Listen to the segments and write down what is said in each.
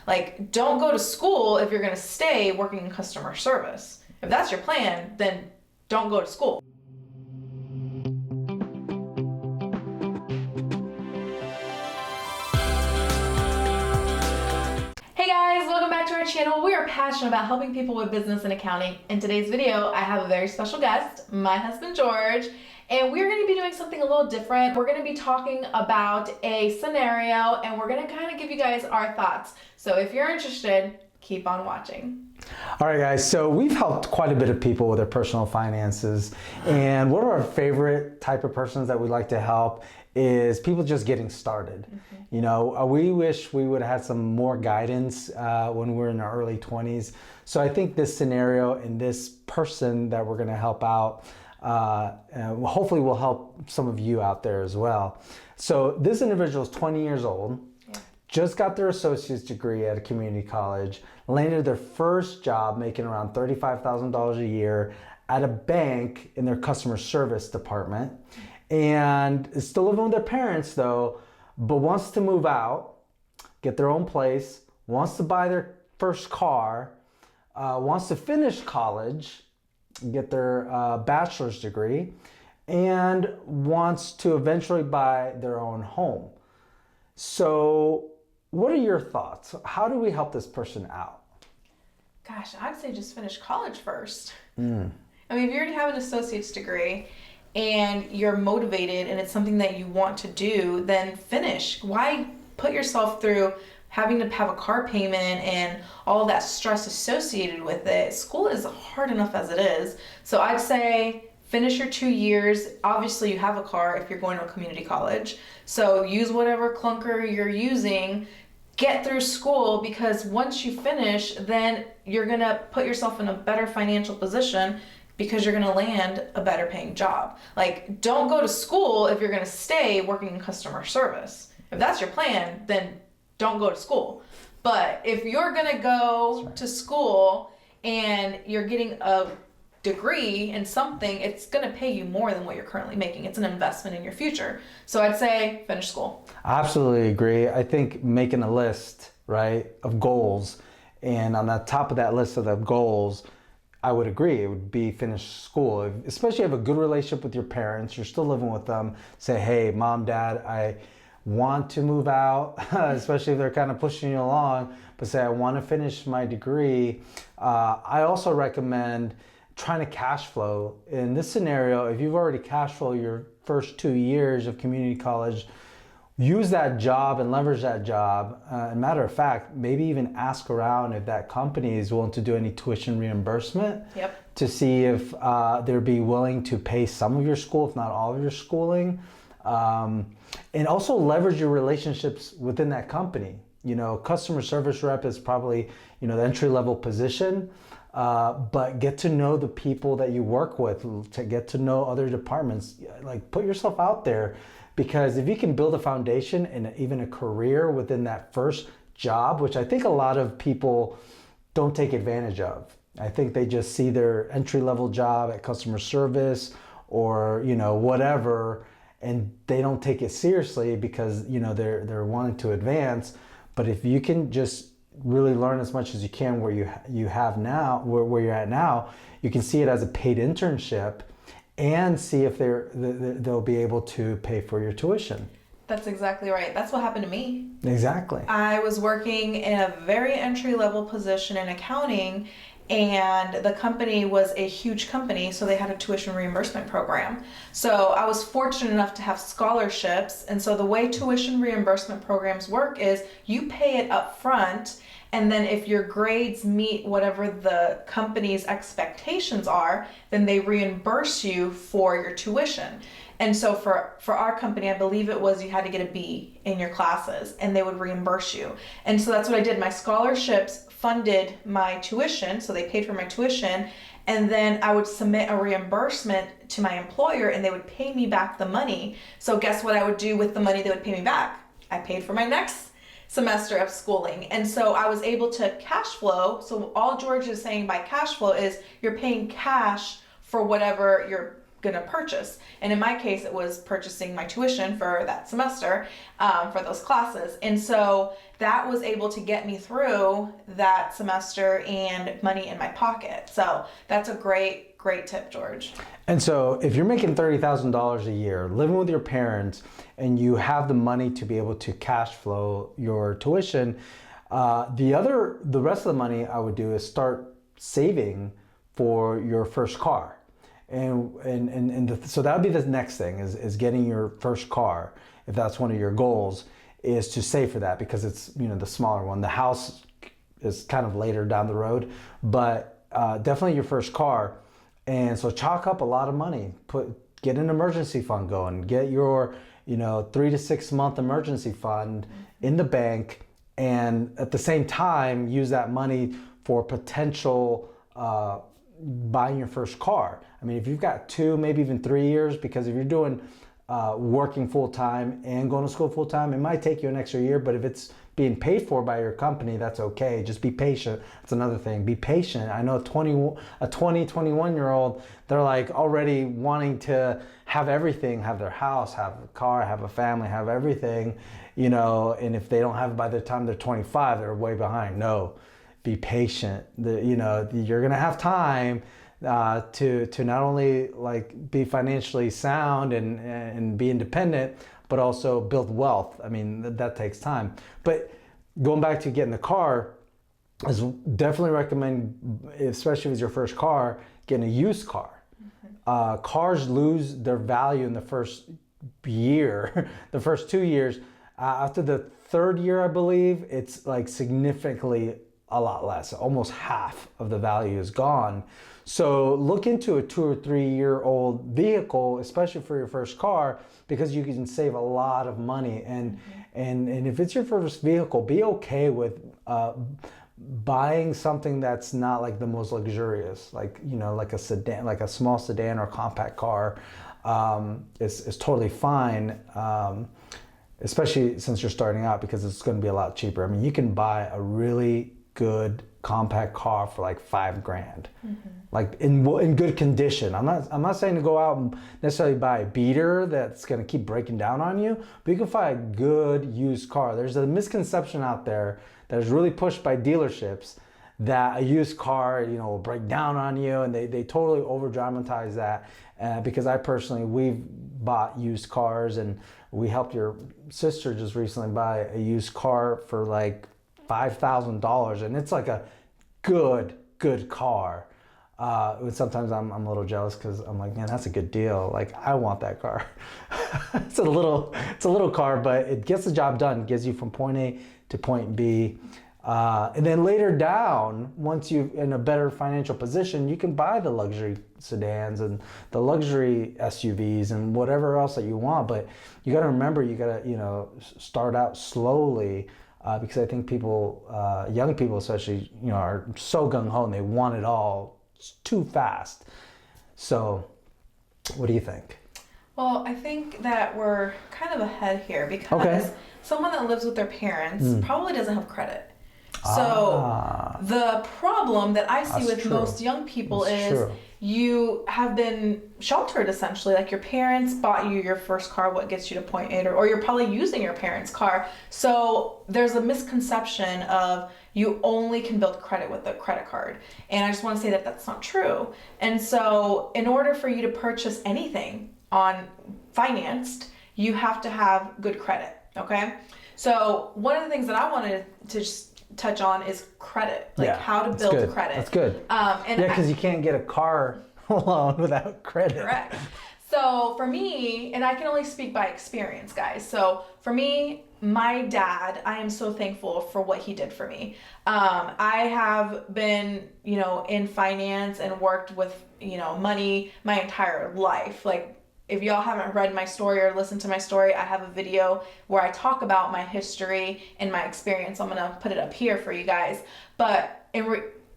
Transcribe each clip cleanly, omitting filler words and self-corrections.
Like, don't go to school if you're going to stay working in customer service. If that's your plan, then don't go to school. Hey guys, welcome back to our channel. We are passionate about helping people with business and accounting. In today's video, I have a very special guest, my husband George, and we're going to be doing something a little different. We're going to be talking about a scenario, and we're going to kind of give you guys our thoughts. So if you're interested, keep on watching. All right, guys, so we've helped quite a bit of people with their personal finances, and one of our favorite type of persons that we like to help is people just getting started. You know, we wish we would have had some more guidance when we were in our early 20s. So I think this scenario and this person that we're going to help out hopefully will help some of you out there as well. So this individual is 20 years old, just got their associate's degree at a community college, landed their first job making around $35,000 a year at a bank in their customer service department, and is still living with their parents though, but wants to move out, get their own place, wants to buy their first car, wants to finish college, get their bachelor's degree, and wants to eventually buy their own home. So what are your thoughts? How do we help this person out? Gosh, I'd say just finish college first. I mean, if you already have an associate's degree and you're motivated and it's something that you want to do, then finish. Why put yourself through having to have a car payment and all of that stress associated with it? School is hard enough as it is. So I'd say finish your 2 years. Obviously you have a car if you're going to a community college. So use whatever clunker you're using, get through school, because once you finish, then you're gonna put yourself in a better financial position because you're gonna land a better paying job. Like, don't go to school if you're gonna stay working in customer service. If that's your plan, then don't go to school. But if you're gonna go to school and you're getting a degree in something, it's gonna pay you more than what you're currently making. It's an investment in your future. So I'd say finish school. I absolutely agree. I think making a list, right, of goals, and on the top of that list of the goals, I would agree, it would be finish school. Especially if you have a good relationship with your parents, you're still living with them, say, hey, mom, dad, I want to move out, especially if they're kind of pushing you along, but say, I want to finish my degree. I also recommend trying to cash flow. In this scenario, if you've already cash flow your first 2 years of community college, use that job and leverage that job. As a matter of fact, maybe even ask around if that company is willing to do any tuition reimbursement to see if they'd be willing to pay some of your school, if not all of your schooling. And also leverage your relationships within that company. You know, customer service rep is probably, you know, the entry-level position, but get to know the people that you work with, to get to know other departments. Like, put yourself out there, because if you can build a foundation and even a career within that first job, which I think a lot of people don't take advantage of. I think they just see their entry-level job at customer service or, you know, whatever, and they don't take it seriously because, you know, they're wanting to advance. But if you can just really learn as much as you can where you have now, where you're at now, you can see it as a paid internship and see if they'll be able to pay for your tuition. That's exactly right. That's what happened to me. Exactly. I was working in a very entry-level position in accounting, and the company was a huge company, so they had a tuition reimbursement program. So I was fortunate enough to have scholarships, and so the way tuition reimbursement programs work is you pay it up front, and then if your grades meet whatever the company's expectations are, then they reimburse you for your tuition. And so for our company, I believe it was you had to get a B in your classes and they would reimburse you. And so that's what I did. My scholarships funded my tuition, so they paid for my tuition, and then I would submit a reimbursement to my employer and they would pay me back the money. So guess what I would do with the money they would pay me back? I paid for my next semester of schooling. And so I was able to cash flow. So all George is saying by cash flow is you're paying cash for whatever you're going to purchase. And in my case, it was purchasing my tuition for that semester, for those classes. And so that was able to get me through that semester and money in my pocket. So that's a great tip, George. And so if you're making $30,000 a year, living with your parents, and you have the money to be able to cash flow your tuition, the rest of the money I would do is start saving for your first car. So that would be the next thing is getting your first car. If that's one of your goals, is to save for that, because it's, the smaller one. The house is kind of later down the road, but definitely your first car. And so chalk up a lot of money, get an emergency fund going, get your 3 to 6 month emergency fund in the bank, and at the same time use that money for potential buying your first car. I mean, if you've got 2, maybe even 3 years, because if you're doing working full time and going to school full time, it might take you an extra year, but if it's being paid for by your company, that's okay. Just be patient. That's another thing. Be patient. I know a 21-year-old, they're like already wanting to have everything, have their house, have a car, have a family, have everything, and if they don't have it by the time they're 25, they're way behind. No, be patient. You're going to have time to not only like be financially sound and be independent, but also build wealth. I mean, that takes time. But going back to getting the car, I definitely recommend, especially if it's your first car, getting a used car. Cars lose their value in the first year, the first 2 years. After the third year, I believe, it's like significantly a lot less. Almost half of the value is gone. So look into a 2 or 3 year old vehicle, especially for your first car, because you can save a lot of money. And if it's your first vehicle, be okay with buying something that's not like the most luxurious, like like a sedan, like a small sedan or compact car, is totally fine. Especially since you're starting out, because it's going to be a lot cheaper. I mean, you can buy a really good compact car for like $5,000, like in good condition. I'm not saying to go out and necessarily buy a beater that's going to keep breaking down on you, but you can find a good used car. There's a misconception out there that is really pushed by dealerships that a used car, will break down on you, and they totally over dramatize that. Because we've bought used cars, and we helped your sister just recently buy a used car for like $5,000, and it's like a good car. Sometimes I'm a little jealous, because I'm like, man, that's a good deal. Like, I want that car. It's a little car, but it gets the job done. It gets you from point A to point B. And then later down, once you're in a better financial position, you can buy the luxury sedans and the luxury SUVs and whatever else that you want. But you got to remember, you got to, start out slowly, because I think people, young people especially, are so gung-ho and they want it all too fast. So what do you think? Well, I think that we're kind of ahead here, because someone that lives with their parents probably doesn't have credit. So the problem that I see with most young people is you have been sheltered, essentially. Like, your parents bought you your first car, what gets you to point A, or you're probably using your parents' car. So there's a misconception of you only can build credit with a credit card. And I just want to say that that's not true. And so in order for you to purchase anything on financed, you have to have good credit, okay? So one of the things that I wanted to just touch on is credit, how to build credit. That's good. Because you can't get a car loan without credit. Correct. So for me, and I can only speak by experience, guys. So for me, my dad, I am so thankful for what he did for me. I have been, in finance and worked with, money my entire life. Like, if y'all haven't read my story or listened to my story, I have a video where I talk about my history and my experience. I'm gonna put it up here for you guys. But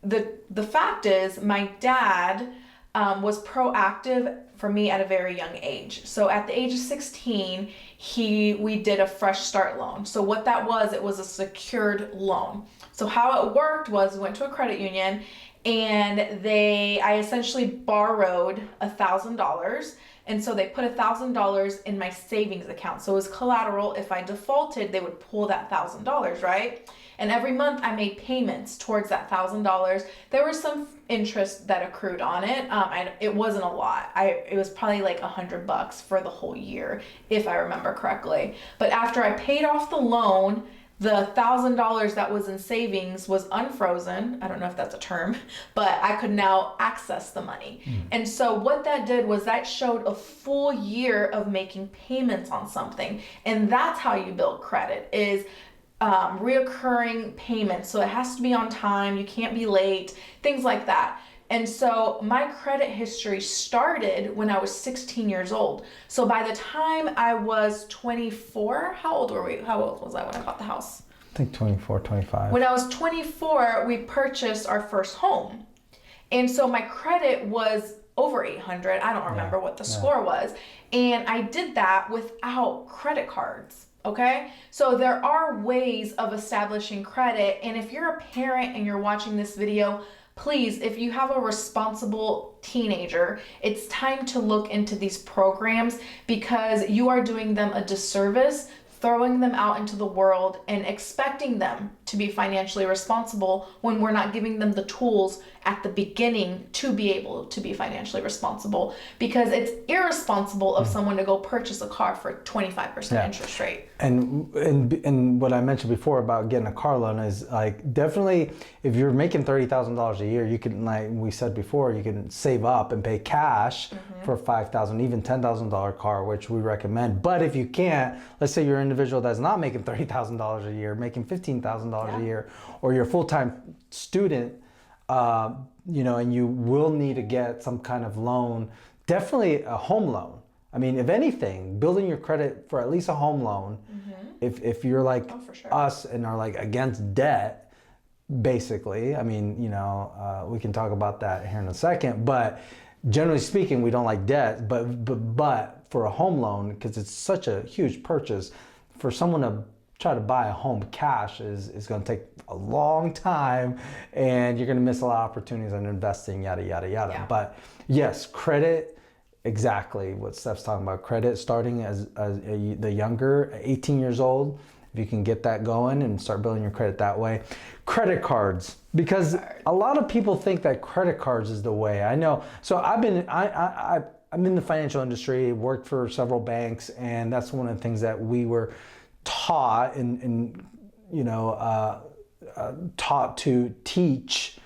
the fact is, my dad was proactive for me at a very young age. So at the age of 16, we did a fresh start loan. So what that was, it was a secured loan. So how it worked was we went to a credit union and I essentially borrowed $1,000. And so they put $1,000 in my savings account. So it was collateral. If I defaulted, they would pull that $1,000, right? And every month I made payments towards that $1,000. There was some interest that accrued on it. It wasn't a lot. It was probably like $100 for the whole year, if I remember correctly. But after I paid off the loan, the $1,000 that was in savings was unfrozen. I don't know if that's a term, but I could now access the money. And so what that did was that showed a full year of making payments on something. And that's how you build credit, is reoccurring payments. So it has to be on time, you can't be late, things like that. And so my credit history started when I was 16 years old. So by the time I was 24, how old was I when I bought the house? I think 24, 25. When I was 24, we purchased our first home. And so my credit was over 800. I don't remember what the score was. And I did that without credit cards. Okay, so there are ways of establishing credit. And if you're a parent and you're watching this video, please, if you have a responsible teenager, it's time to look into these programs, because you are doing them a disservice throwing them out into the world and expecting them to be financially responsible when we're not giving them the tools at the beginning to be able to be financially responsible, because it's irresponsible of someone to go purchase a car for 25% interest rate. And what I mentioned before about getting a car loan is, like, definitely if you're making $30,000 a year, you can, like we said before, you can save up and pay cash for $5,000, even $10,000 car, which we recommend. But if you can't, let's say you're an individual that's not making $30,000 a year, making $15,000 a year, or you're a full-time student, and you will need to get some kind of loan, definitely a home loan. I mean, if anything, building your credit for at least a home loan, if you're like us and are like against debt, basically, I mean, we can talk about that here in a second, but generally speaking, we don't like debt, but for a home loan, because it's such a huge purchase, for someone to try to buy a home cash is going to take a long time, and you're going to miss a lot of opportunities on investing, yada, yada, yada. Yeah. But yes, credit, exactly what Steph's talking about. Credit starting as the younger, 18 years old, if you can get that going and start building your credit that way. Credit cards, because a lot of people think that credit cards is the way. I know. So I'm in the financial industry, worked for several banks, and that's one of the things that we were taught taught to teach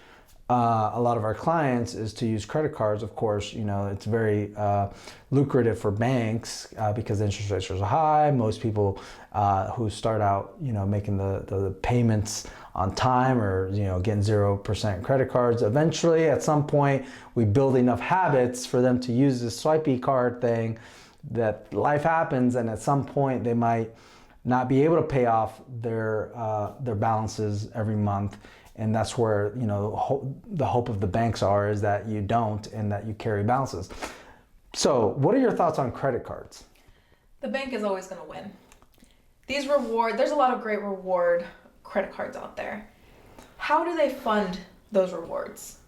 a lot of our clients is to use credit cards. Of course, it's very lucrative for banks because the interest rates are so high. Most people who start out, making the payments on time or, getting 0% credit cards, eventually at some point we build enough habits for them to use this swipey card thing that life happens, and at some point they might not be able to pay off their balances every month. And that's where, the hope of the banks is that you don't, and that you carry balances. So what are your thoughts on credit cards? The bank is always going to win. There's a lot of great reward credit cards out there. How do they fund those rewards?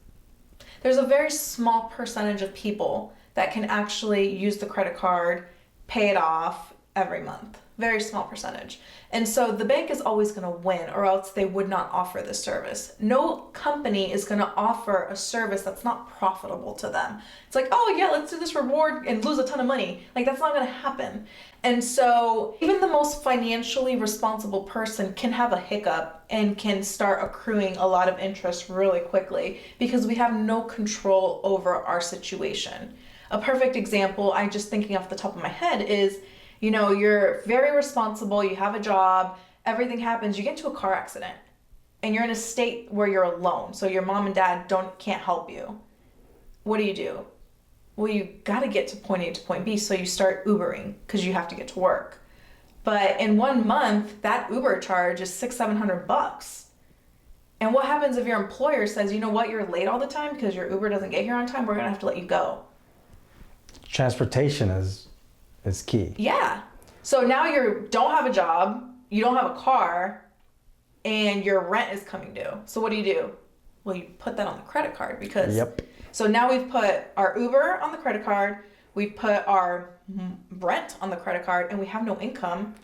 There's a very small percentage of people that can actually use the credit card, pay it off every month. Very small percentage. And so the bank is always going to win, or else they would not offer this service. No company is going to offer a service that's not profitable to them. It's like, oh yeah, let's do this reward and lose a ton of money. Like, that's not going to happen. And so even the most financially responsible person can have a hiccup and can start accruing a lot of interest really quickly, because we have no control over our situation. A perfect example, I'm just thinking off the top of my head, is you're very responsible, you have a job, everything happens, you get into a car accident, and you're in a state where you're alone, so your mom and dad can't help you. What do? Well, you gotta get to point A to point B, so you start Ubering, because you have to get to work. But in 1 month, that Uber charge is $600-700. And what happens if your employer says, you know what, you're late all the time because your Uber doesn't get here on time, we're gonna have to let you go. Transportation is key. Yeah. So now you don't have a job, you don't have a car, and your rent is coming due. So what do? Well, you put that on the credit card because. Yep. So now we've put our Uber on the credit card, we've put our rent on the credit card, and we have no income,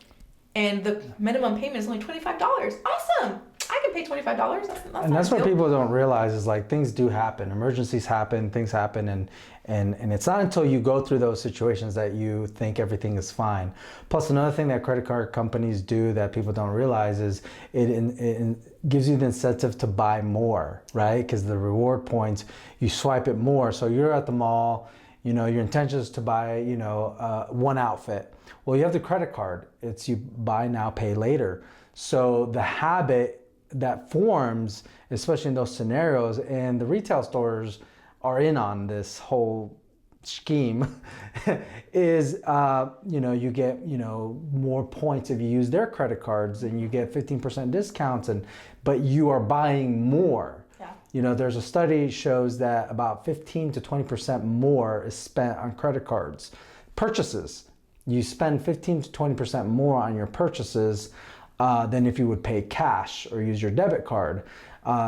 and the minimum payment is only $25. Awesome! I can pay $25. That's what people don't realize is like things do happen. Emergencies happen, things happen, and it's not until you go through those situations that you think everything is fine. Plus, another thing that credit card companies do that people don't realize is it gives you the incentive to buy more, right? Because the reward points, you swipe it more. So you're at the mall, your intention is to buy, one outfit. Well, you have the credit card. It's you buy now, pay later. So the habit that forms, especially in those scenarios, and the retail stores are in on this whole scheme, is you get more points if you use their credit cards, and you get 15% discounts, but you are buying more. Yeah. There's a study shows that about 15 to 20% more is spent on credit cards purchases. You spend 15 to 20% more on your purchases than if you would pay cash or use your debit card.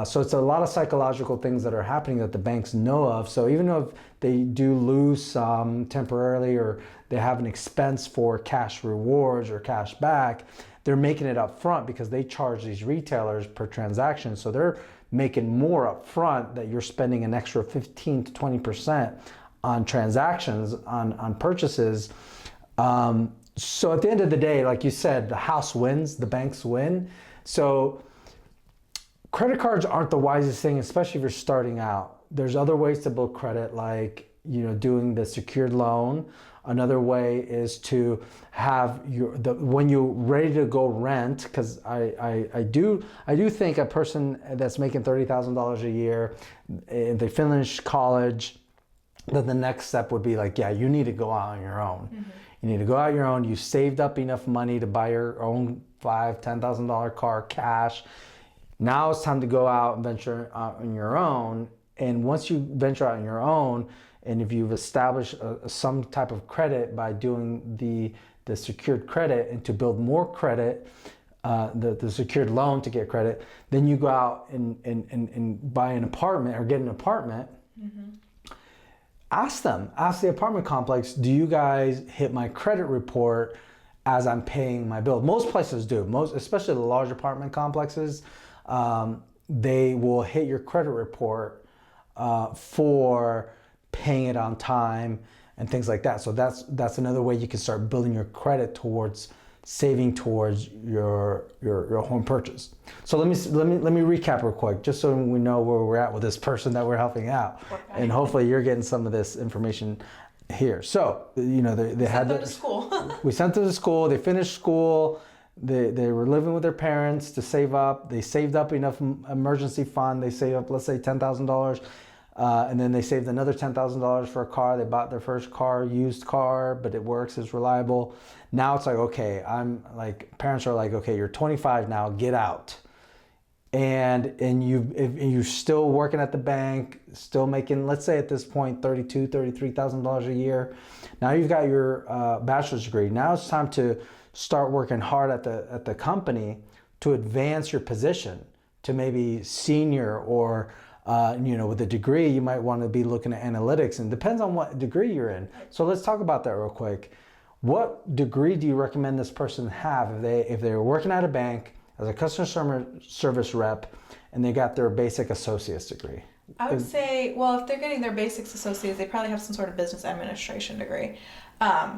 So it's a lot of psychological things that are happening that the banks know of. So even if they do lose some temporarily, or they have an expense for cash rewards or cash back, they're making it up front because they charge these retailers per transaction. So they're making more up front that you're spending an extra 15 to 20% on transactions, on purchases. So at the end of the day, like you said, the house wins, the banks win. So credit cards aren't the wisest thing, especially if you're starting out. There's other ways to build credit, like doing the secured loan. Another way is to have when you're ready to go rent, because I do think a person that's making $30,000 a year, and they finish college, then the next step would be like, yeah, you need to go out on your own. Mm-hmm. You need to go out on your own. You saved up enough money to buy your own $5,000, $10,000 car cash. Now it's time to go out and venture out on your own. And once you venture out on your own, and if you've established some type of credit by doing the secured credit, and to build more credit, the secured loan to get credit, then you go out and buy an apartment or get an apartment. Mm-hmm. Ask the apartment complex, do you guys hit my credit report as I'm paying my bill? Most places do, especially the large apartment complexes, they will hit your credit report for paying it on time and things like that. So that's another way you can start building your credit towards saving towards your home purchase. So let me recap real quick, just so we know where we're at with this person that we're helping out, and hopefully you're getting some of this information here. So they had them to school. We sent them to school. They finished school. They were living with their parents to save up. They saved up enough emergency fund. They saved up, let's say, $10,000. And then they saved another $10,000 for a car. They bought their first car, used car, but it works, it's reliable. Now it's like, okay, parents are like, okay, you're 25 now, get out. And if you're still working at the bank, still making, let's say at this point, $32,000, $33,000 a year. Now you've got your bachelor's degree. Now it's time to start working hard at the company to advance your position to maybe senior, or with a degree, you might want to be looking at analytics, and depends on what degree you're in. So let's talk about that real quick. What degree do you recommend this person have if they're working at a bank as a customer service rep and they got their basic associate's degree? I would say, well, if they're getting their basics associates, they probably have some sort of business administration degree,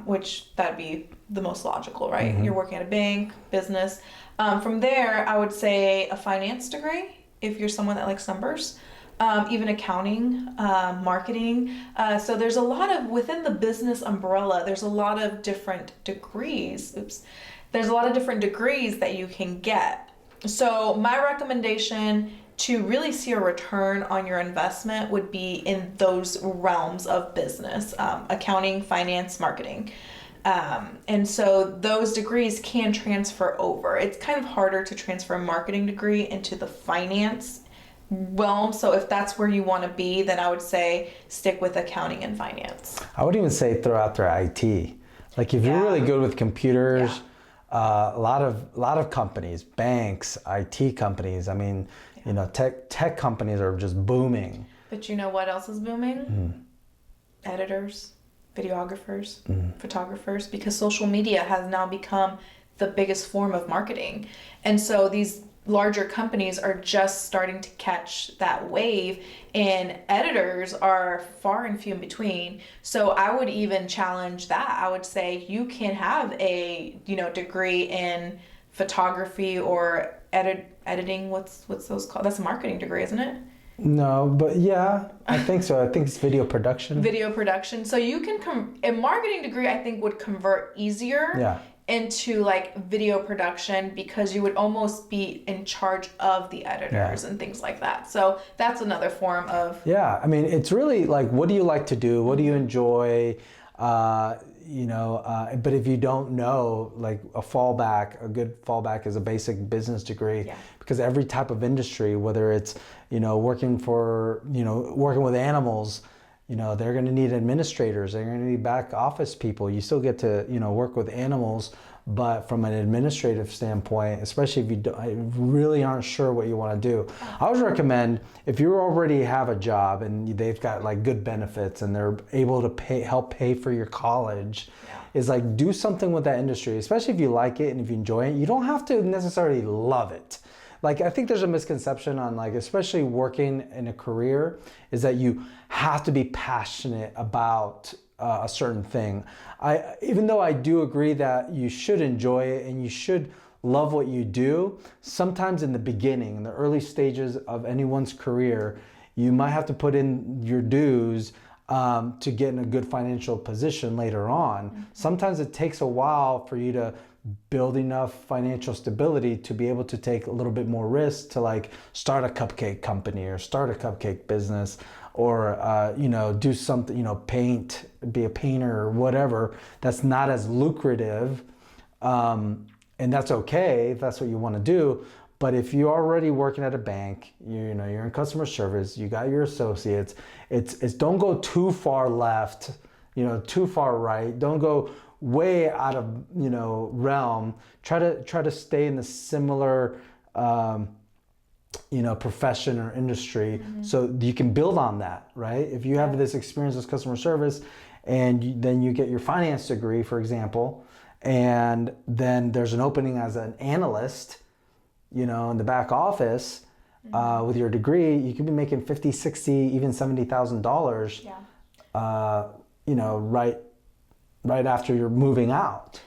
which that'd be the most logical, right? Mm-hmm. You're working at a bank, business. From there, I would say a finance degree, if you're someone that likes numbers. Even accounting, marketing. So there's a lot of, within the business umbrella, there's a lot of different degrees. There's a lot of different degrees that you can get. So my recommendation to really see a return on your investment would be in those realms of business, accounting, finance, marketing. And so those degrees can transfer over. It's kind of harder to transfer a marketing degree into the finance realm. So if that's where you want to be, then I would say stick with accounting and finance. I would even say throw out their IT. Like if you're really good with computers, A lot of companies, banks, IT companies. I mean, tech companies are just booming. But you know what else is booming? Editors, videographers, photographers, because social media has now become the biggest form of marketing. And so these larger companies are just starting to catch that wave, and editors are far and few in between. So I would even challenge that. I would say you can have a degree in photography or editing. What's those called? That's a marketing degree, isn't it? No, but yeah, I think so. I think it's video production. Video production. So you can a marketing degree, I think, would convert easier into like video production, because you would almost be in charge of the editors and things like that. So that's another form of... Yeah, I mean, it's really like, what do you like to do? What do you enjoy? But if you don't know, like a good fallback is a basic business degree, because every type of industry, whether it's, working with animals, they're going to need administrators, they're going to need back office people. You still get to, work with animals, but from an administrative standpoint, especially if you really aren't sure what you want to do, I always recommend, if you already have a job and they've got like good benefits and they're able to help pay for your college, is like, do something with that industry, especially if you like it and if you enjoy it. You don't have to necessarily love it. Like, I think there's a misconception on, like, especially working in a career, is that you have to be passionate about a certain thing. Even though I do agree that you should enjoy it and you should love what you do, sometimes in the beginning, in the early stages of anyone's career, you might have to put in your dues to get in a good financial position later on. Sometimes it takes a while for you to build enough financial stability to be able to take a little bit more risk to like start a cupcake company or start a cupcake business, or do something, paint, be a painter or whatever. That's not as lucrative, and that's okay if that's what you want to do. But if you're already working at a bank, you're in customer service, you got your associates, it's don't go too far left, too far right. Don't go way out of realm. Try to stay in the similar profession or industry, so you can build on that, right? If you have this experience as customer service, and then you get your finance degree, for example, and then there's an opening as an analyst, in the back office, with your degree, you could be making $50, $60, even $70,000. Right after you're moving out.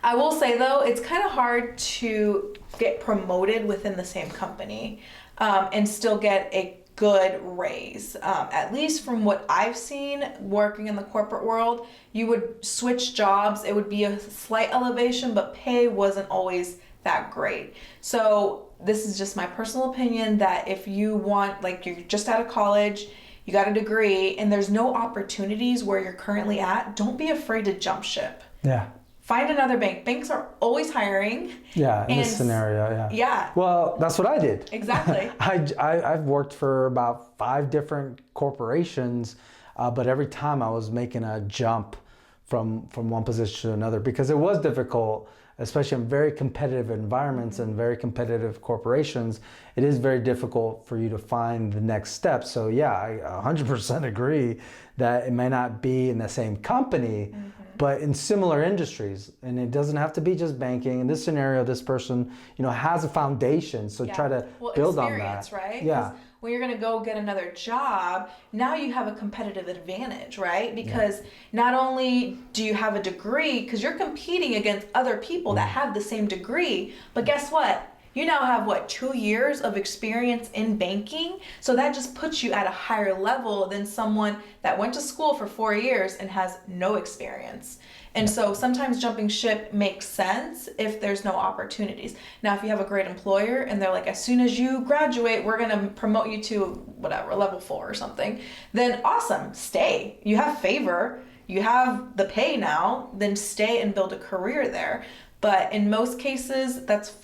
I will say though, it's kind of hard to get promoted within the same company and still get a good raise. At least from what I've seen working in the corporate world, you would switch jobs. It would be a slight elevation, but pay wasn't always that great. So this is just my personal opinion, that if you want, like, you're just out of college, you got a degree, and there's no opportunities where you're currently at, don't be afraid to jump ship. Yeah. Find another bank. Banks are always hiring. Yeah, in this scenario, yeah. Yeah. Well, that's what I did. Exactly. I've worked for about 5 different corporations, but every time I was making a jump from one position to another, because it was difficult, especially in very competitive environments and very competitive corporations. It is very difficult for you to find the next step. So yeah, I 100% agree that it may not be in the same company, but in similar industries. And it doesn't have to be just banking. In this scenario, this person, has a foundation. So try to build on that. Right? Yeah. When you're going to go get another job, now you have a competitive advantage, right? Because not only do you have a degree, because you're competing against other people that have the same degree, but guess what? You now have 2 years of experience in banking. So that just puts you at a higher level than someone that went to school for 4 years and has no experience. And so sometimes jumping ship makes sense if there's no opportunities. Now, if you have a great employer and they're like, as soon as you graduate, we're going to promote you to whatever, level 4 or something, then awesome, stay. You have favor, you have the pay now, then stay and build a career there. But in most cases, that's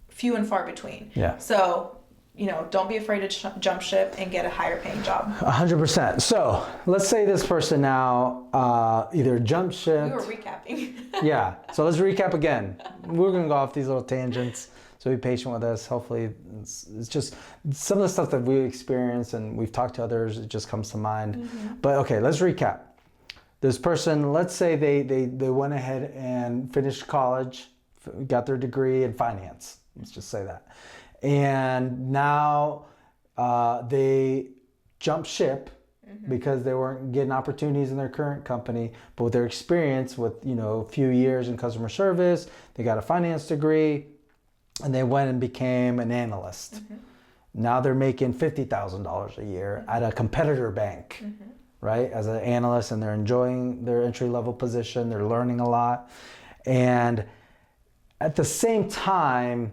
few and far between. Yeah. So don't be afraid to jump ship and get a higher paying job. 100%. So let's say this person now either jump ship. We were recapping. Yeah. So let's recap again. We're going to go off these little tangents. So be patient with us. Hopefully it's just some of the stuff that we experience and we've talked to others, it just comes to mind. Mm-hmm. But okay, let's recap. This person, let's say they went ahead and finished college, got their degree in finance. Let's just say that. And now they jump ship because they weren't getting opportunities in their current company, but with their experience with, a few years in customer service, they got a finance degree and they went and became an analyst. Mm-hmm. Now they're making $50,000 a year at a competitor bank, right? As an analyst, and they're enjoying their entry-level position. They're learning a lot. And at the same time,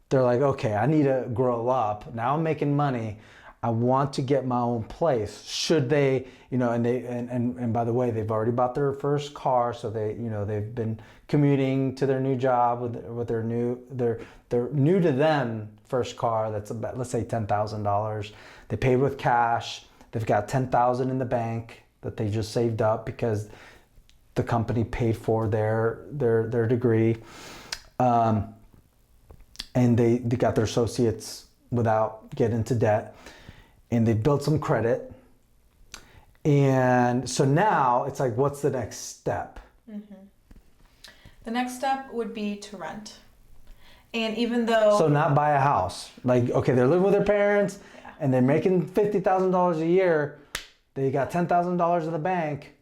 they're like, okay, I need to grow up. Now I'm making money. I want to get my own place. Should they, and by the way, they've already bought their first car, so they've been commuting to their new job with they're new to them first car. That's about, let's say $10,000. They paid with cash. They've got $10,000 in the bank that they just saved up because the company paid for their degree. And they got their associates without getting into debt, and they built some credit. And so now it's like, what's the next step? Mm-hmm. The next step would be to rent. And even though... So not buy a house. Like, okay, they're living with their parents, and they're making $50,000 a year. They got $10,000 in the bank.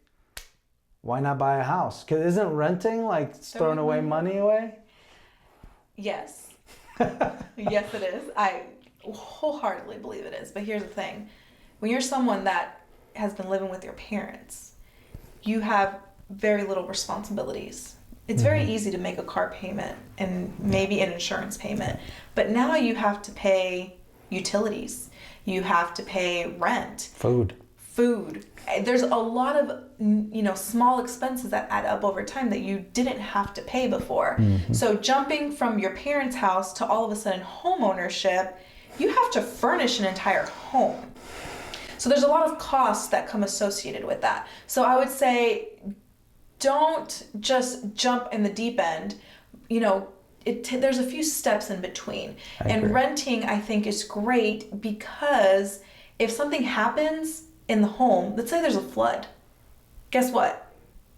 Why not buy a house? Because isn't renting like throwing away money away? Yes. Yes, it is. I wholeheartedly believe it is. But here's the thing. When you're someone that has been living with your parents, you have very little responsibilities. It's very easy to make a car payment and maybe an insurance payment. But now you have to pay utilities. You have to pay rent. Food. There's a lot of, small expenses that add up over time that you didn't have to pay before. Mm-hmm. So jumping from your parents' house to all of a sudden home ownership, you have to furnish an entire home. So there's a lot of costs that come associated with that. So I would say, don't just jump in the deep end. There's a few steps in between. And renting, I think, is great because if something happens in the home, let's say there's a flood, guess what?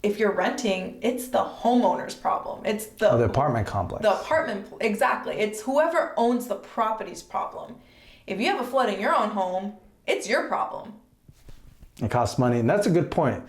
If you're renting, it's the homeowner's problem. It's the apartment complex. The apartment, exactly. It's whoever owns the property's problem. If you have a flood in your own home, it's your problem. It costs money, and that's a good point.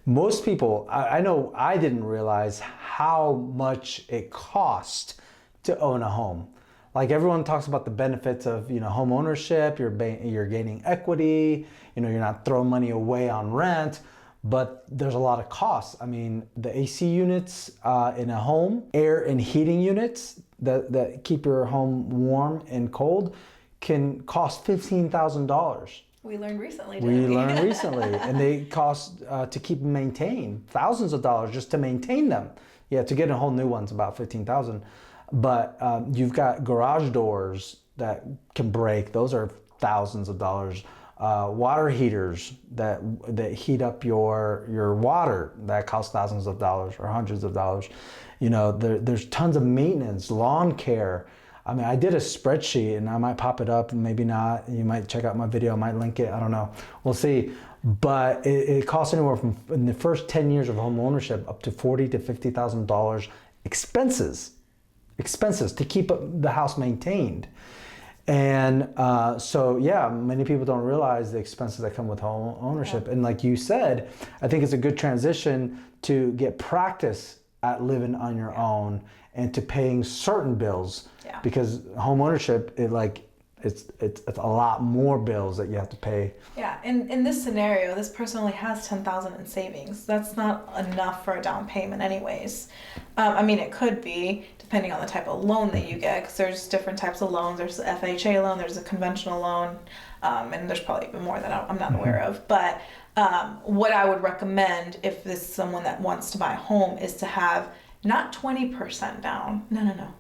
Most people, I know I didn't realize how much it cost to own a home. Like everyone talks about the benefits of home ownership. You're gaining equity. You're not throwing money away on rent, but there's a lot of costs. I mean, the AC units in a home, air and heating units that keep your home warm and cold, can cost $15,000. We learned recently. And they cost to keep and maintain thousands of dollars just to maintain them. Yeah, to get a whole new one's about $15,000. But you've got garage doors that can break. Those are thousands of dollars. Water heaters that heat up your water, that cost thousands of dollars or hundreds of dollars. There's tons of maintenance, lawn care. I mean, I did a spreadsheet, and I might pop it up, maybe not. You might check out my video, I might link it, I don't know. We'll see. But it costs anywhere from, in the first 10 years of home ownership, up to $40,000 to $50,000 expenses to keep the house maintained. And many people don't realize the expenses that come with home ownership. Yeah. And like you said, I think it's a good transition to get practice at living on your own and to paying certain bills. Yeah. Because home ownership, it's a lot more bills that you have to pay. Yeah, in this scenario, this person only has $10,000 in savings. That's not enough for a down payment anyways. It could be, depending on the type of loan that you get, because there's different types of loans. There's the FHA loan, there's a conventional loan, and there's probably even more that I'm not aware of. But what I would recommend if this is someone that wants to buy a home is to have not 20% down. No.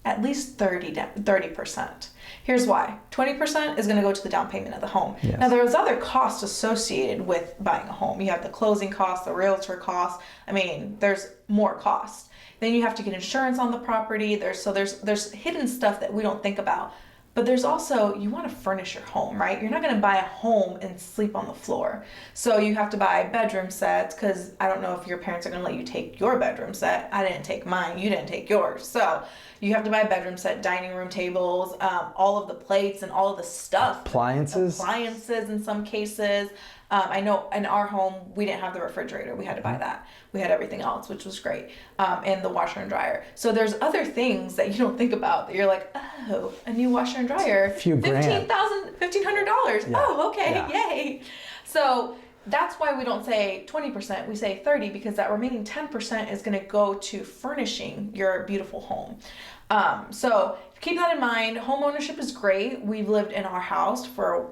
At least 30%. Here's why. 20% is going to go to the down payment of the home. Yes. Now, there's other costs associated with buying a home. You have the closing costs, the realtor costs. I mean, there's more costs. Then you have to get insurance on the property. There's hidden stuff that we don't think about. But there's also, you want to furnish your home, right? You're not going to buy a home and sleep on the floor. So you have to buy bedroom sets, because I don't know if your parents are going to let you take your bedroom set. I didn't take mine. You didn't take yours. So you have to buy a bedroom set, dining room tables, all of the plates and all of the stuff. Appliances in some cases. I know in our home, we didn't have the refrigerator. We had to buy that. We had everything else, which was great. And the washer and dryer. So there's other things that you don't think about that you're like, oh, a new washer and dryer. A few grand. $1,500. Yeah. Oh, okay, Yeah. yay. So that's why we don't say 20%, we say 30, because that remaining 10% is going to go to furnishing your beautiful home. So keep that in mind. Home ownership is great. We've lived in our house for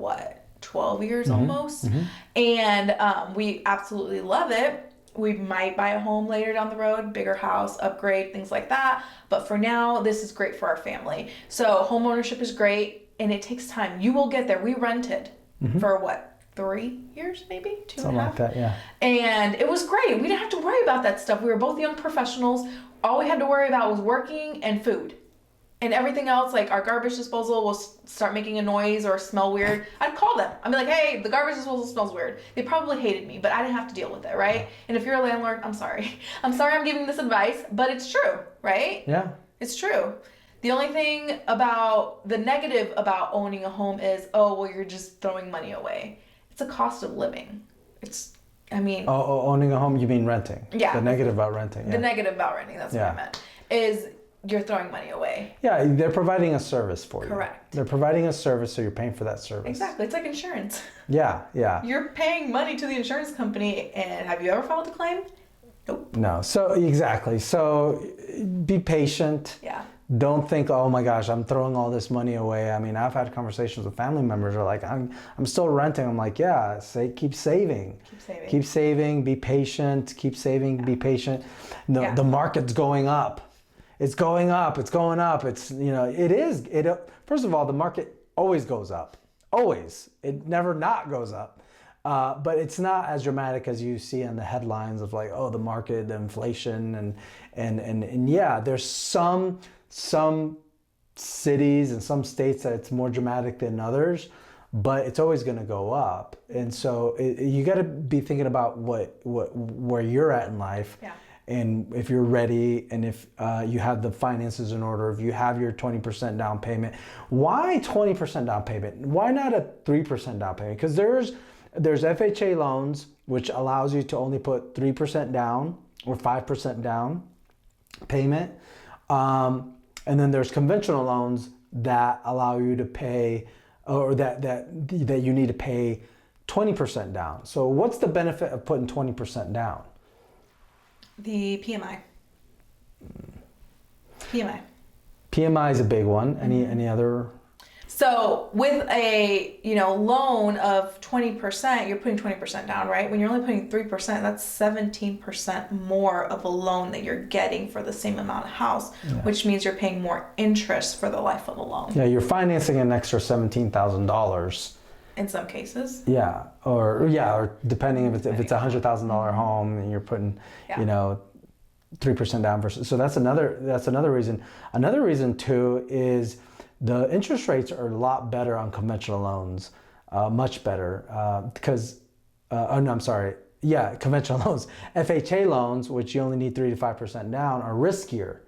12 years almost. And we absolutely love it. We might buy a home later down the road, bigger house, upgrade, things like that. But for now, this is great for our family. So home ownership is great, and it takes time. You will get there. We rented for 3 years, maybe 2.5? Something like that, yeah. And it was great. We didn't have to worry about that stuff. We were both young professionals. All we had to worry about was working and food. And everything else, like our garbage disposal will start making a noise or smell weird. I'd call them. I'd be like, hey, the garbage disposal smells weird. They probably hated me, but I didn't have to deal with it, right? And if you're a landlord, I'm sorry. I'm sorry I'm giving this advice, but it's true, right? Yeah. It's true. The only thing about the negative about owning a home is, oh, well, you're just throwing money away. It's a cost of living. Owning a home, you mean renting? Yeah. The negative about renting. Yeah. The negative about renting, that's what I meant, is you're throwing money away. Yeah, they're providing a service for you. Correct. They're providing a service, so you're paying for that service. Exactly. It's like insurance. Yeah, yeah. You're paying money to the insurance company, and have you ever filed a claim? Nope. No. So exactly. So be patient. Yeah. Don't think, oh my gosh, I'm throwing all this money away. I mean, I've had conversations with family members who are like, I'm still renting. I'm like, yeah, keep saving. Keep saving. Keep saving, be patient, keep saving, be patient. No, the market's going up. It's going up. It's going up. It's, it is. First of all, the market always goes up. Always. It never not goes up. But it's not as dramatic as you see in the headlines of like, oh, the market, the inflation, and yeah, there's some cities and some states that it's more dramatic than others, but it's always going to go up. And so you got to be thinking about where you're at in life. Yeah. And if you're ready, and if you have the finances in order, if you have your 20% down payment. Why 20% down payment? Why not a 3% down payment? Because there's FHA loans, which allows you to only put 3% down or 5% down payment. And then there's conventional loans that allow you to pay, or that you need to pay 20% down. So what's the benefit of putting 20% down? The PMI. PMI is a big one. Any other? So with a loan of 20%, you're putting 20% down, right? When you're only putting 3%, that's 17% more of a loan that you're getting for the same amount of house, which means you're paying more interest for the life of the loan. Yeah, you're financing an extra $17,000. In some cases. Yeah, or depending if it's $100,000 home and you're putting, 3% down versus. So that's another reason. Another reason too is the interest rates are a lot better on conventional loans, much better because. Conventional loans. FHA loans, which you only need 3 to 5% down, are riskier.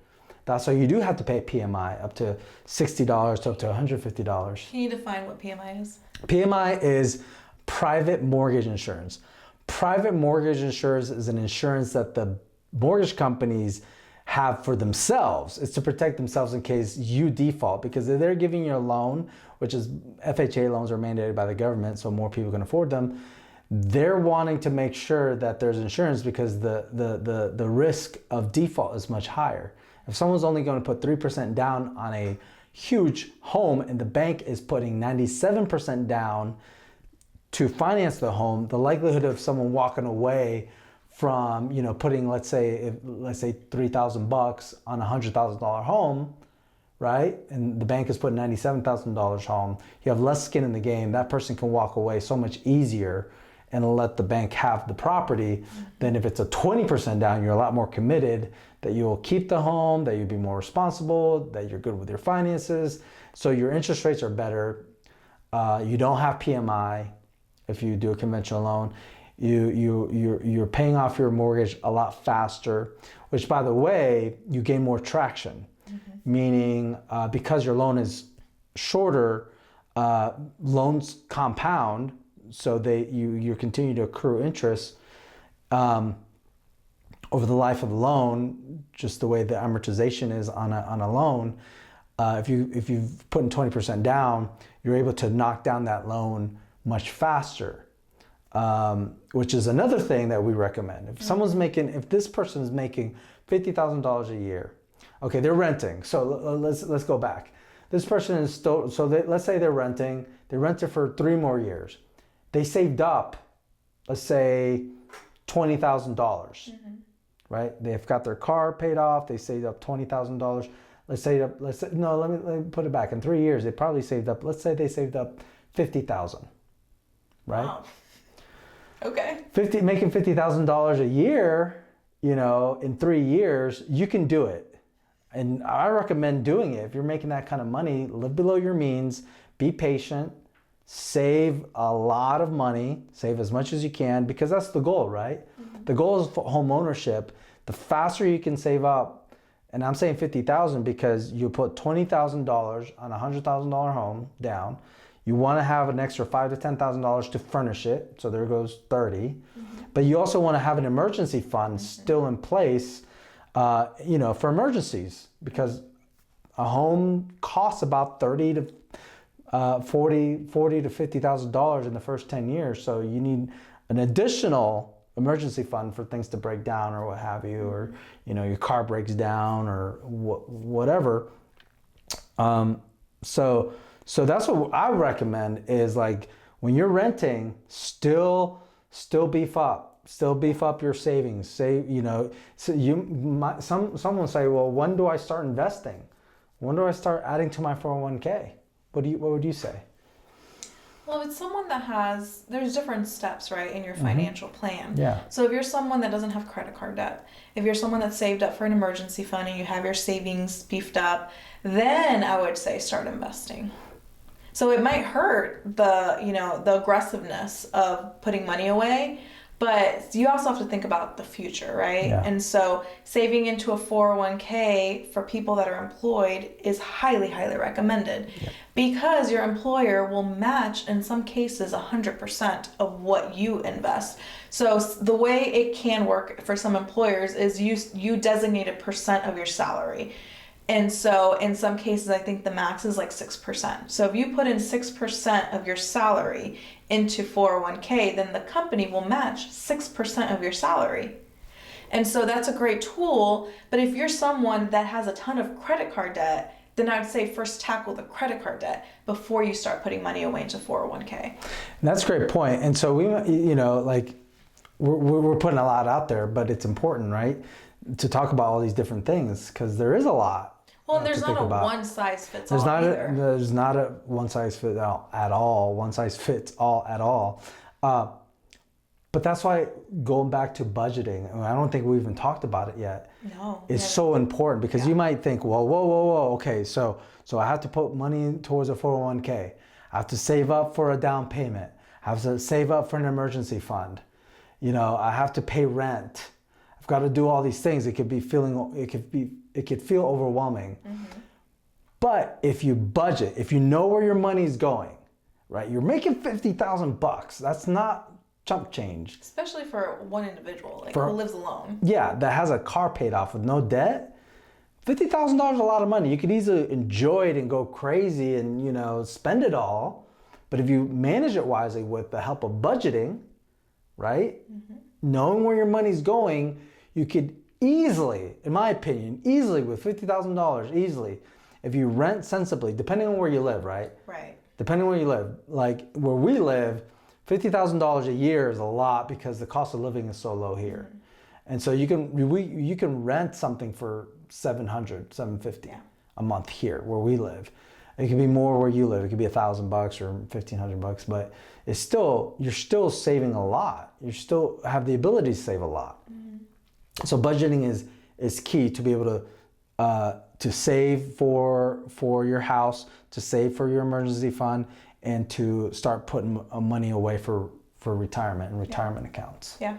That's why you do have to pay PMI up to $60 to up to $150. Can you define what PMI is? PMI is private mortgage insurance. Private mortgage insurance is an insurance that the mortgage companies have for themselves. It's to protect themselves in case you default, because if they're giving you a loan, which is FHA loans are mandated by the government so more people can afford them, they're wanting to make sure that there's insurance because the risk of default is much higher. If someone's only going to put 3% down on a huge home and the bank is putting 97% down to finance the home, the likelihood of someone walking away from, putting let's say $3,000 on a $100,000 home, right? And the bank is putting $97,000 home. You have less skin in the game. That person can walk away so much easier and let the bank have the property. Then if it's a 20% down, you're a lot more committed that you will keep the home, that you'll be more responsible, that you're good with your finances. So your interest rates are better. You don't have PMI if you do a conventional loan. You're paying off your mortgage a lot faster, which, by the way, you gain more traction. Meaning because your loan is shorter, loans compound, so you continue to accrue interest over the life of the loan, just the way the amortization is on a loan. If you've put in 20% down, you're able to knock down that loan much faster, which is another thing that we recommend. If this person is making $50,000 a year, okay, they're renting. So let's go back. This person is still, let's say they're renting. They rented for 3 more years. They saved up, let's say, $20,000, right? They've got their car paid off. They saved up $20,000. Let me put it back. In 3 years, they probably saved up, let's say they saved up $50,000, right? Wow. Okay. Making $50,000 a year, in 3 years, you can do it. And I recommend doing it. If you're making that kind of money, live below your means, be patient, save a lot of money, save as much as you can, because that's the goal, right? The goal is for home ownership. The faster you can save up, and I'm saying $50,000 because you put $20,000 on a $100,000 home down. You want to have an extra $5,000 to $10,000 to furnish it, so there goes 30. But you also want to have an emergency fund still in place, for emergencies, because a home costs about $30,000 to $40,000 to $50,000 in the first 10 years. So you need an additional emergency fund for things to break down or what have you, or your car breaks down or whatever. So that's what I recommend is, like, when you're renting, still beef up. Still beef up your savings. Someone will say, well, when do I start investing? When do I start adding to my 401k? What would you say? Well, if it's someone that there's different steps, right, in your financial plan. Yeah. So if you're someone that doesn't have credit card debt, if you're someone that's saved up for an emergency fund and you have your savings beefed up, then I would say start investing. So it might hurt the aggressiveness of putting money away, but you also have to think about the future, right? Yeah. And so saving into a 401k for people that are employed is highly, highly recommended, because your employer will match, in some cases, 100% of what you invest. So the way it can work for some employers is you designate a percent of your salary. And so in some cases, I think the max is like 6%. So if you put in 6% of your salary into 401k, then the company will match 6% of your salary. And so that's a great tool. But if you're someone that has a ton of credit card debt, then I'd say first tackle the credit card debt before you start putting money away into 401k. And that's a great point. And so we're putting a lot out there, but it's important, right, to talk about all these different things, because there is a lot. Well, and there's not a one size fits all either. There's not a one size fits all at all. One size fits all at all. But that's why going back to budgeting, I don't think we even talked about it yet. No. It's so important, because you might think, well, whoa. Okay, so I have to put money towards a 401k. I have to save up for a down payment. I have to save up for an emergency fund. I have to pay rent. I've got to do all these things. It could feel overwhelming. But if you budget, if you know where your money's going, right? You're making $50,000. That's not chump change. Especially for one individual, who lives alone. Yeah, that has a car paid off with no debt. $50,000 is a lot of money. You could easily enjoy it and go crazy and, spend it all. But if you manage it wisely with the help of budgeting, right? Knowing where your money's going, you could easily, in my opinion, with $50,000, easily, if you rent sensibly, depending on where you live, right? Right. Depending on where you live. Like where we live, $50,000 a year is a lot because the cost of living is so low here. And so you can rent something for $700, $750 a month here where we live. It could be more where you live. It could be $1,000 or $1,500, but it's still, you're still saving a lot. You still have the ability to save a lot. Mm-hmm. So budgeting is key to be able to save for your house, to save for your emergency fund, and to start putting money away for retirement and retirement accounts. Yeah.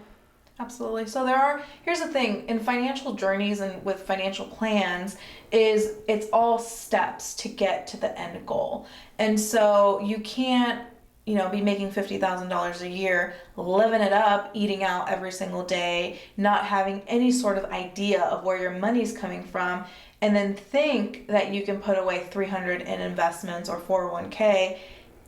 Absolutely. So here's the thing, in financial journeys and with financial plans is it's all steps to get to the end goal. And so you can't, be making $50,000 a year, living it up, eating out every single day, not having any sort of idea of where your money's coming from, and then think that you can put away $300 in investments or 401k.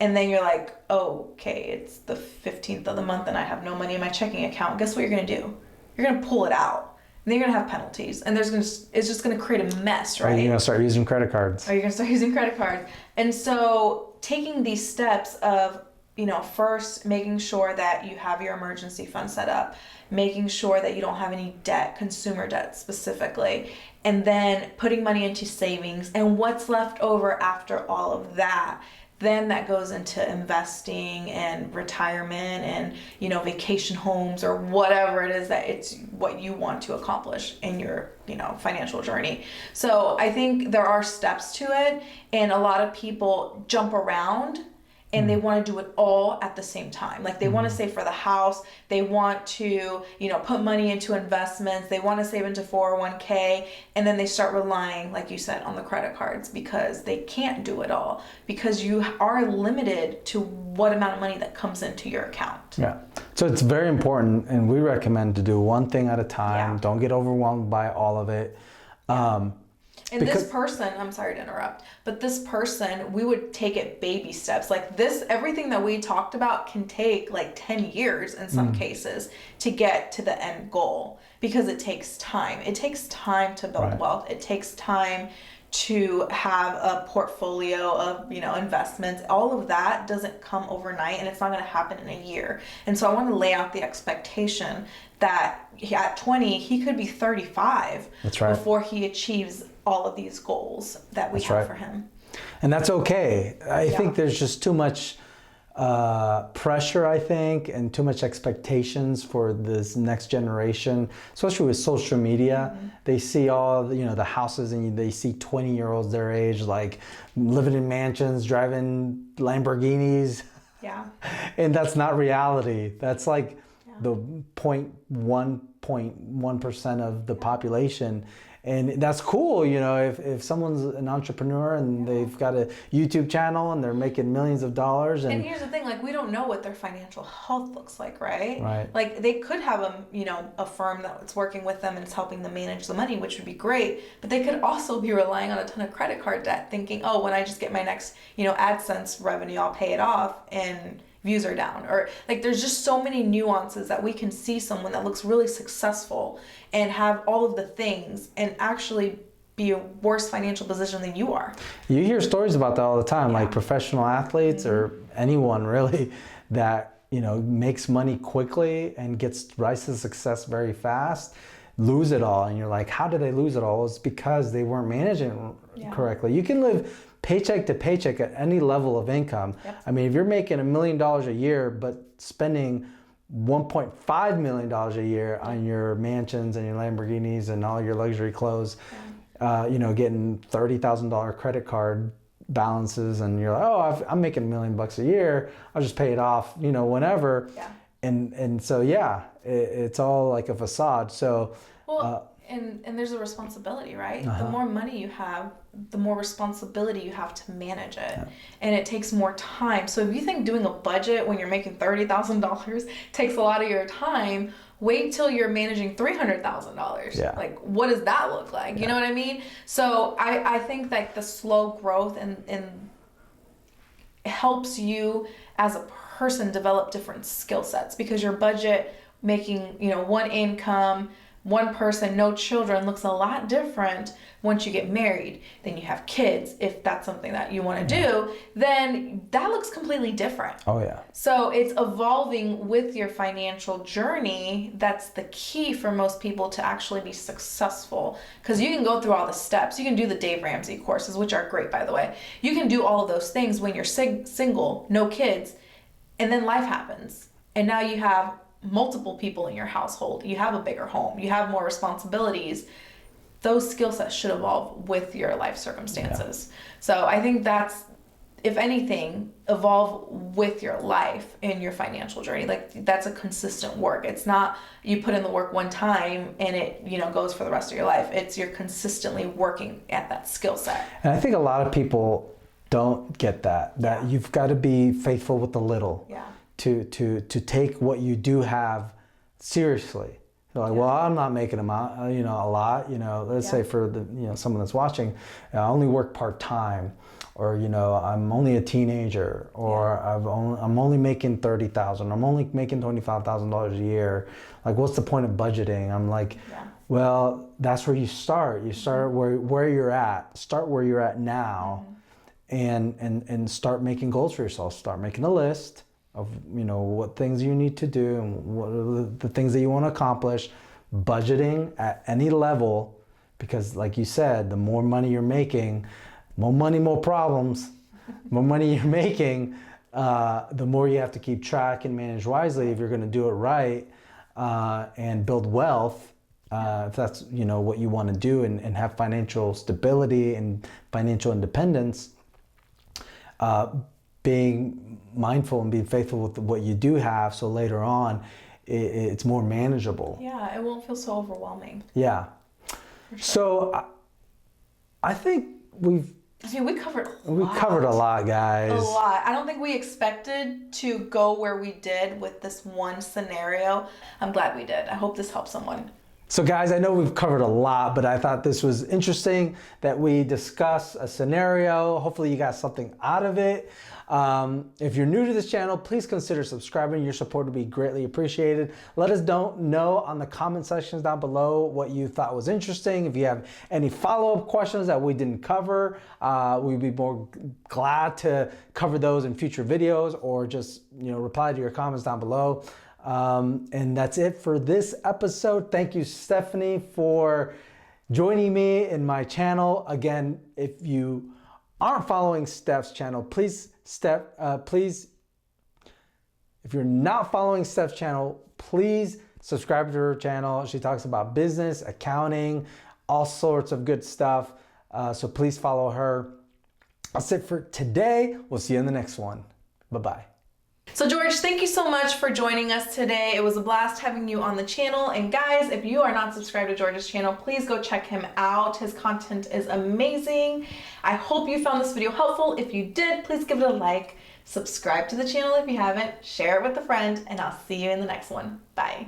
And then you're like, oh, okay, it's the 15th of the month and I have no money in my checking account. Guess what you're going to do? You're going to pull it out. And then you're going to have penalties. And it's just going to create a mess, right? Or you're going to start using credit cards. And so taking these steps of, first making sure that you have your emergency fund set up, making sure that you don't have any debt, consumer debt specifically, and then putting money into savings and what's left over after all of that. Then that goes into investing and retirement and, vacation homes or whatever it is that it's what you want to accomplish in your, financial journey. So I think there are steps to it, and a lot of people jump around and they want to do it all at the same time. Like they want to save for the house. They want to, put money into investments. They want to save into 401k. And then they start relying, like you said, on the credit cards because they can't do it all, because you are limited to what amount of money that comes into your account. Yeah. So it's very important, and we recommend to do one thing at a time. Yeah. Don't get overwhelmed by all of it. And this person, I'm sorry to interrupt, but this person, we would take it baby steps. Like everything that we talked about can take like 10 years in some cases to get to the end goal, because it takes time. It takes time to build wealth. It takes time to have a portfolio of, investments. All of that doesn't come overnight, and it's not going to happen in a year. And so I want to lay out the expectation that at 20, he could be 35 before he achieves all of these goals that we have for him. And that's okay. I think there's just too much pressure, I think, and too much expectations for this next generation, especially with social media. They see all the houses, and they see 20-year-olds their age, like living in mansions, driving Lamborghinis. Yeah. And that's not reality. That's like the 0.1% of the population. And that's cool, if someone's an entrepreneur and they've got a YouTube channel and they're making millions of dollars. And here's the thing, like, we don't know what their financial health looks like, right? Right. Like, they could have a firm that's working with them and it's helping them manage the money, which would be great. But they could also be relying on a ton of credit card debt, thinking, oh, when I just get my next, AdSense revenue, I'll pay it off and views are down. Or like, there's just so many nuances that we can see someone that looks really successful and have all of the things and actually be a worse financial position than you are. You hear stories about that all the time, like professional athletes or anyone really that, makes money quickly and rises to success very fast, lose it all. And you're like, how did they lose it all? It's because they weren't managing correctly. You can live paycheck to paycheck at any level of income. Yep. I mean, if you're making $1 million a year, but spending $1.5 million a year on your mansions and your Lamborghinis and all your luxury clothes, getting $30,000 credit card balances, and you're like, oh, I'm making $1 million a year, I'll just pay it off, whenever. Yeah. And so, it's all like a facade. So, and there's a responsibility, right? The more money you have, the more responsibility you have to manage it. Yeah. And it takes more time. So if you think doing a budget when you're making $30,000 takes a lot of your time, wait till you're managing $300,000. Yeah. Like, what does that look like? You know what I mean? So I think that the slow growth and helps you as a person develop different skill sets, because your budget making, one income, one person, no children, looks a lot different once you get married. Then you have kids. If that's something that you want to do, then that looks completely different. Oh, yeah. So it's evolving with your financial journey. That's the key for most people to actually be successful, because you can go through all the steps. You can do the Dave Ramsey courses, which are great, by the way. You can do all of those things when you're single, no kids, and then life happens. And now you have multiple people in your household. You have a bigger home. You have more responsibilities. Those skill sets should evolve with your life circumstances. Yeah. So I think that's, if anything, evolve with your life and your financial journey. Like, that's a consistent work. It's not you put in the work one time and it, you know, goes for the rest of your life. It's you're consistently working at that skill set. And I think a lot of people don't get that you've got to be faithful with the little. Yeah. To take what you do have seriously. You're like, well, I'm not making a lot. Let's say for the someone that's watching, I only work part time, or I'm only a teenager, or I'm only making $30,000. I'm only making $25,000 a year. Like, what's the point of budgeting? I'm like, well, that's where you start. You start where you're at. Start where you're at now, and start making goals for yourself. Start making a list of what things you need to do and what are the things that you want to accomplish. Budgeting at any level, because like you said, the more money you're making, more money, more problems. More money you're making, the more you have to keep track and manage wisely if you're going to do it right, and build wealth, if that's what you want to do, and have financial stability and financial independence. Being mindful and being faithful with what you do have, so later on it's more manageable. Yeah, it won't feel so overwhelming. Yeah. Sure. So I think we covered a lot, guys. A lot. I don't think we expected to go where we did with this one scenario. I'm glad we did. I hope this helps someone. So guys, I know we've covered a lot, but I thought this was interesting that we discuss a scenario. Hopefully you got something out of it. If you're new to this channel, please consider subscribing. Your support would be greatly appreciated. Let us know on the comment sections down below what you thought was interesting. If you have any follow-up questions that we didn't cover, we'd be more glad to cover those in future videos, or just reply to your comments down below. And that's it for this episode. Thank you, Stephanie, for joining me in my channel. Again, if you aren't following Steph's channel, please, if you're not following Steph's channel, please subscribe to her channel. She talks about business, accounting, all sorts of good stuff. So please follow her. That's it for today. We'll see you in the next one. Bye-bye. So George, thank you so much for joining us today. It was a blast having you on the channel. And guys, if you are not subscribed to George's channel, please go check him out. His content is amazing. I hope you found this video helpful. If you did, please give it a like. Subscribe to the channel if you haven't. Share it with a friend, and I'll see you in the next one. Bye.